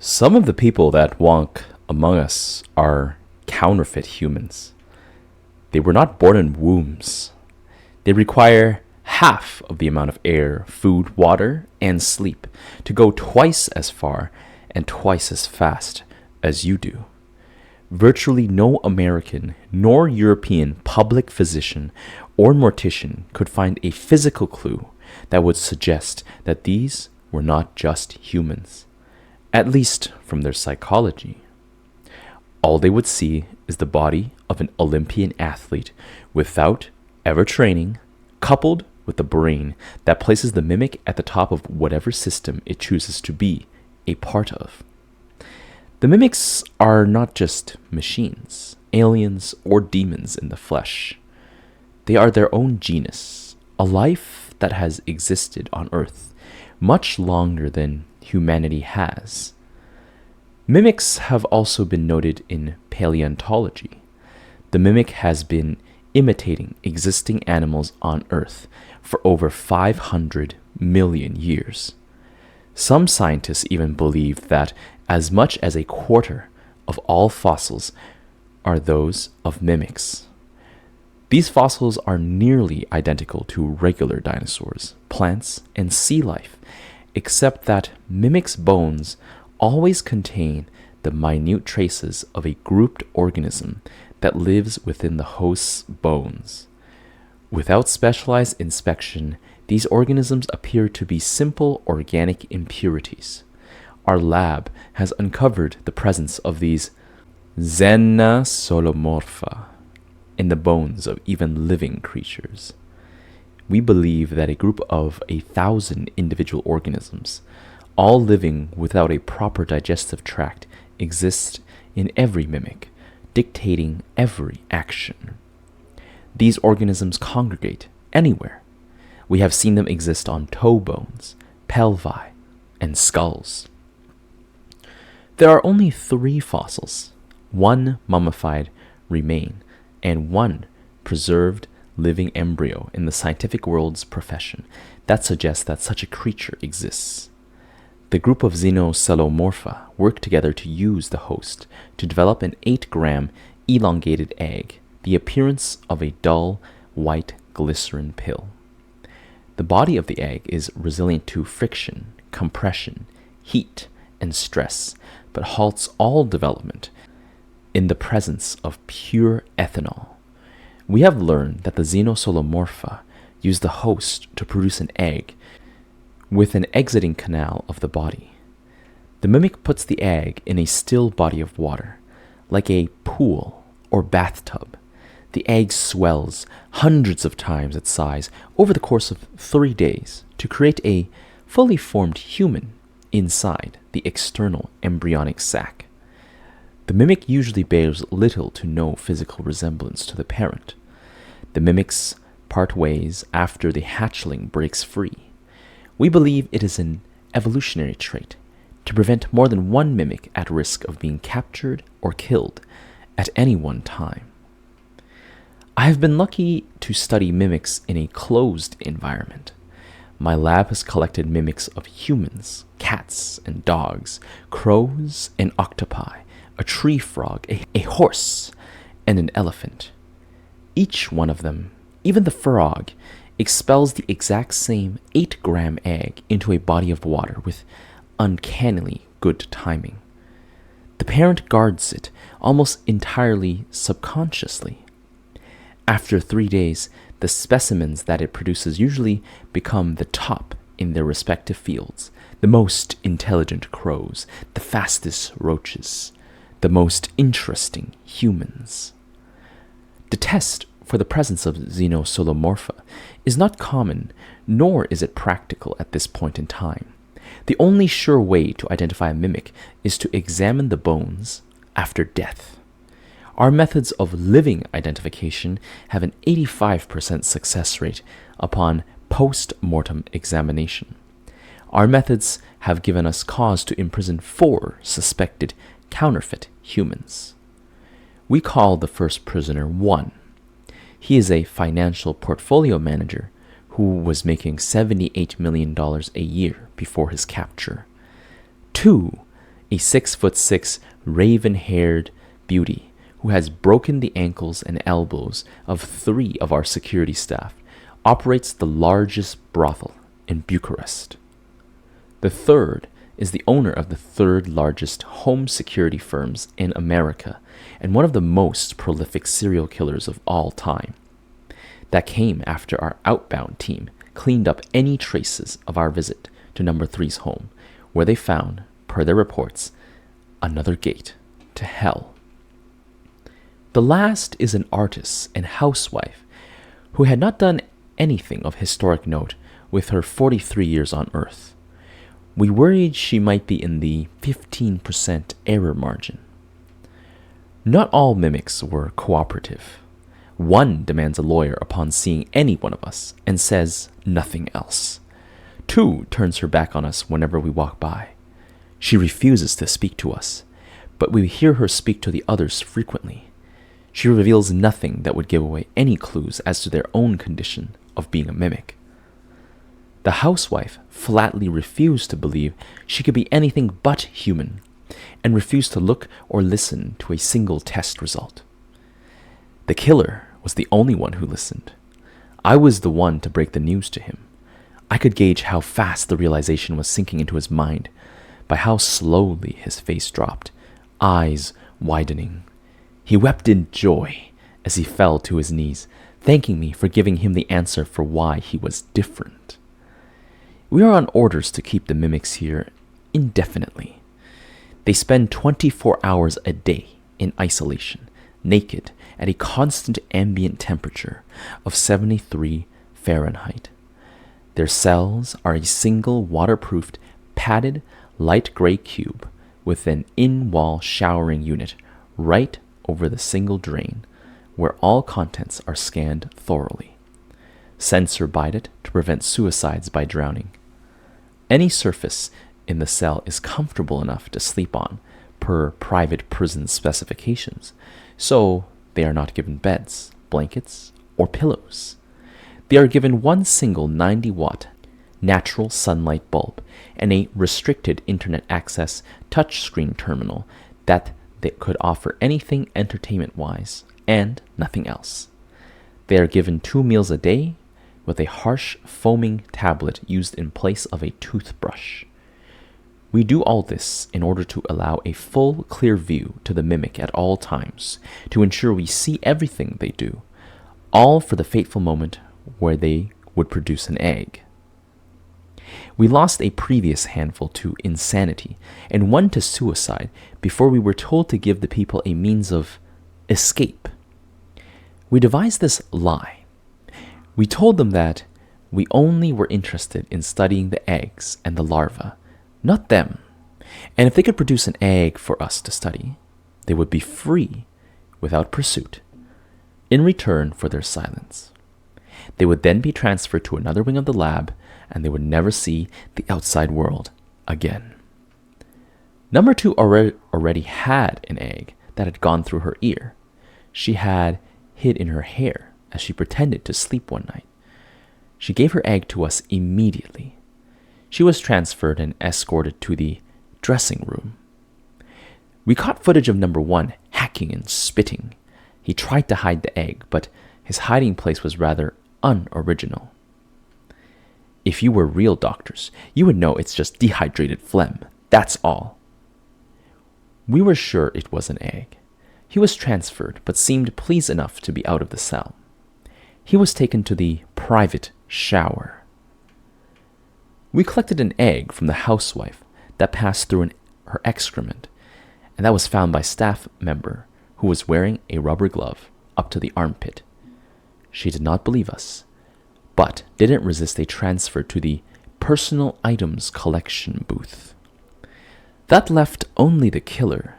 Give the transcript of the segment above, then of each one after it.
Some of the people that walk among us are counterfeit humans. They were not born in wombs. They require half of the amount of air, food, water, and sleep to go twice as far and twice as fast as you do. Virtually no American nor European public physician or mortician could find a physical clue that would suggest that these were not just humans, at least from their psychology. All they would see is the body of an Olympian athlete without ever training, coupled with the brain that places the mimic at the top of whatever system it chooses to be a part of. The mimics are not just machines, aliens, or demons in the flesh. They are their own genus, a life that has existed on Earth much longer than humanity has. Mimics have also been noted in paleontology. The mimic has been imitating existing animals on Earth for over 500 million years. Some scientists even believe that as much as a quarter of all fossils are those of mimics. These fossils are nearly identical to regular dinosaurs, plants, and sea life, except that mimics' bones always contain the minute traces of a grouped organism that lives within the host's bones. Without specialized inspection, these organisms appear to be simple organic impurities. Our lab has uncovered the presence of these xenosolomorpha in the bones of even living creatures. We believe that a group of 1,000 individual organisms, all living without a proper digestive tract, exists in every mimic, dictating every action. These organisms congregate anywhere. We have seen them exist on toe bones, pelvi, and skulls. There are only 3 fossils, 1 mummified remain, and 1 preserved living embryo in the scientific world's profession that suggests that such a creature exists. The group of xenosolomorpha work together to use the host to develop an 8-gram elongated egg, the appearance of a dull, white glycerin pill. The body of the egg is resilient to friction, compression, heat, and stress, but halts all development in the presence of pure ethanol. We have learned that the xenosolomorpha use the host to produce an egg with an exiting canal of the body. The mimic puts the egg in a still body of water, like a pool or bathtub. The egg swells hundreds of times its size over the course of 3 days to create a fully formed human inside the external embryonic sac. The mimic usually bears little to no physical resemblance to the parent. The mimics part ways after the hatchling breaks free. We believe it is an evolutionary trait to prevent more than one mimic at risk of being captured or killed at any one time. I have been lucky to study mimics in a closed environment. My lab has collected mimics of humans, cats and dogs, crows and octopi, a tree frog, a horse, and an elephant. Each one of them, even the frog, expels the exact same 8-gram egg into a body of water with uncannily good timing. The parent guards it almost entirely subconsciously. After 3 days, the specimens that it produces usually become the top in their respective fields, the most intelligent crows, the fastest roaches, the most interesting humans. The test for the presence of xenosolomorpha is not common, nor is it practical at this point in time. The only sure way to identify a mimic is to examine the bones after death. Our methods of living identification have an 85% success rate upon post-mortem examination. Our methods have given us cause to imprison 4 suspected counterfeit humans. We call the first prisoner 1. He is a financial portfolio manager who was making $78 million a year before his capture. 2 a 6'6" raven-haired beauty who has broken the ankles and elbows of 3 of our security staff, operates the largest brothel in Bucharest. The third is the owner of the 3rd largest home security firms in America and one of the most prolific serial killers of all time. That came after our outbound team cleaned up any traces of our visit to number 3's home, where they found, per their reports, another gate to hell. The last is an artist and housewife who had not done anything of historic note with her 43 years on Earth. We worried she might be in the 15% error margin. Not all mimics were cooperative. One demands a lawyer upon seeing any one of us and says nothing else. 2 turns her back on us whenever we walk by. She refuses to speak to us, but we hear her speak to the others frequently. She reveals nothing that would give away any clues as to their own condition of being a mimic. The housewife flatly refused to believe she could be anything but human, and refused to look or listen to a single test result. The killer was the only one who listened. I was the one to break the news to him. I could gauge how fast the realization was sinking into his mind, by how slowly his face dropped, eyes widening. He wept in joy as he fell to his knees, thanking me for giving him the answer for why he was different. We are on orders to keep the mimics here indefinitely. They spend 24 hours a day in isolation, naked, at a constant ambient temperature of 73 Fahrenheit. Their cells are a single waterproofed, padded, light gray cube with an in-wall showering unit right over the single drain, where all contents are scanned thoroughly. Sensor bided to prevent suicides by drowning. Any surface in the cell is comfortable enough to sleep on, per private prison specifications, so they are not given beds, blankets, or pillows. They are given one single 90-watt natural sunlight bulb and a restricted internet access touchscreen terminal that they could offer anything entertainment-wise and nothing else. They are given 2 meals a day with a harsh foaming tablet used in place of a toothbrush. We do all this in order to allow a full, clear view to the mimic at all times, to ensure we see everything they do, all for the fateful moment where they would produce an egg. We lost a previous handful to insanity and one to suicide before we were told to give the people a means of escape. We devised this lie. We told them that we only were interested in studying the eggs and the larvae, not them, and if they could produce an egg for us to study, they would be free without pursuit, in return for their silence. They would then be transferred to another wing of the lab, and they would never see the outside world again. Number 2 already had an egg that had gone through her ear. She had hid in her hair as she pretended to sleep one night. She gave her egg to us immediately. She was transferred and escorted to the dressing room. We caught footage of number 1 hacking and spitting. He tried to hide the egg, but his hiding place was rather unoriginal. If you were real doctors, you would know it's just dehydrated phlegm. That's all. We were sure it was an egg. He was transferred, but seemed pleased enough to be out of the cell. He was taken to the private shower. We collected an egg from the housewife that passed through her excrement, and that was found by staff member who was wearing a rubber glove up to the armpit. She did not believe us, but didn't resist a transfer to the personal items collection booth. That left only the killer.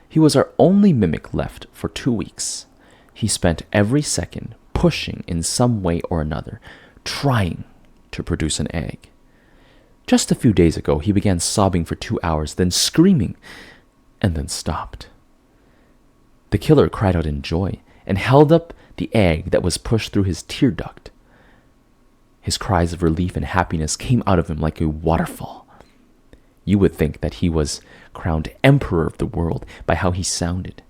He was our only mimic left for 2 weeks. He spent every second pushing in some way or another, trying to produce an egg. Just a few days ago, he began sobbing for 2 hours, then screaming, and then stopped. The killer cried out in joy and held up the egg that was pushed through his tear duct. His cries of relief and happiness came out of him like a waterfall. You would think that he was crowned emperor of the world by how he sounded.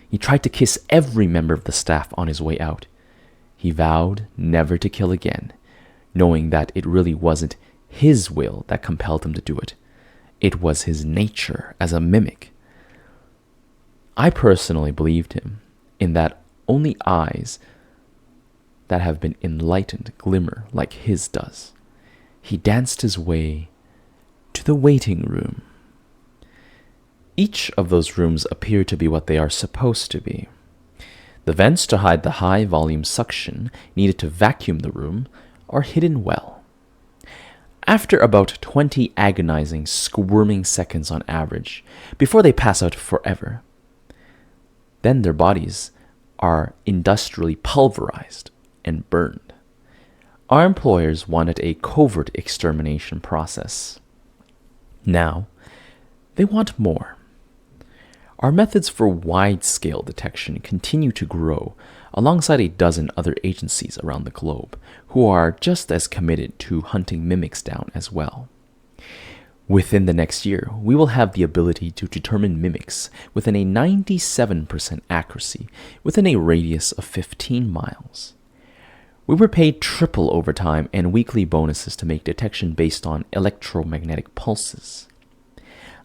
He tried to kiss every member of the staff on his way out. He vowed never to kill again, knowing that it really wasn't his will that compelled him to do it. It was his nature as a mimic. I personally believed him, in that only eyes that have been enlightened glimmer like his does. He danced his way to the waiting room. Each of those rooms appear to be what they are supposed to be. The vents to hide the high-volume suction needed to vacuum the room are hidden well. After about 20 agonizing, squirming seconds on average, before they pass out forever, then their bodies are industrially pulverized and burned. Our employers wanted a covert extermination process. Now, they want more. Our methods for wide-scale detection continue to grow alongside a dozen other agencies around the globe who are just as committed to hunting mimics down as well. Within the next year, we will have the ability to determine mimics within a 97% accuracy within a radius of 15 miles. We were paid triple overtime and weekly bonuses to make detection based on electromagnetic pulses.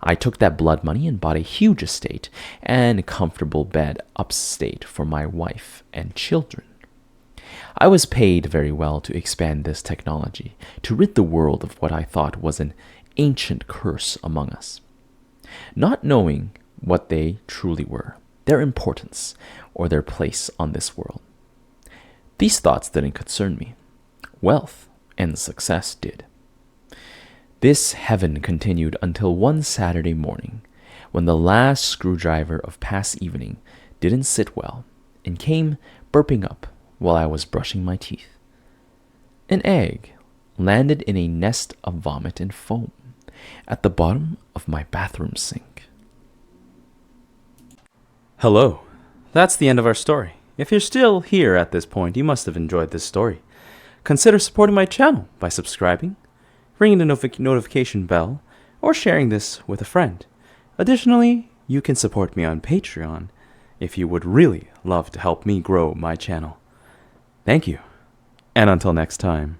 I took that blood money and bought a huge estate and a comfortable bed upstate for my wife and children. I was paid very well to expand this technology, to rid the world of what I thought was an ancient curse among us, not knowing what they truly were, their importance, or their place on this world. These thoughts didn't concern me. Wealth and success did. This heaven continued until one Saturday morning, when the last screwdriver of past evening didn't sit well and came burping up while I was brushing my teeth. An egg landed in a nest of vomit and foam at the bottom of my bathroom sink. Hello. That's the end of our story. If you're still here at this point, you must have enjoyed this story. Consider supporting my channel by subscribing, ringing the notification bell, or sharing this with a friend. Additionally, you can support me on Patreon if you would really love to help me grow my channel. Thank you, and until next time.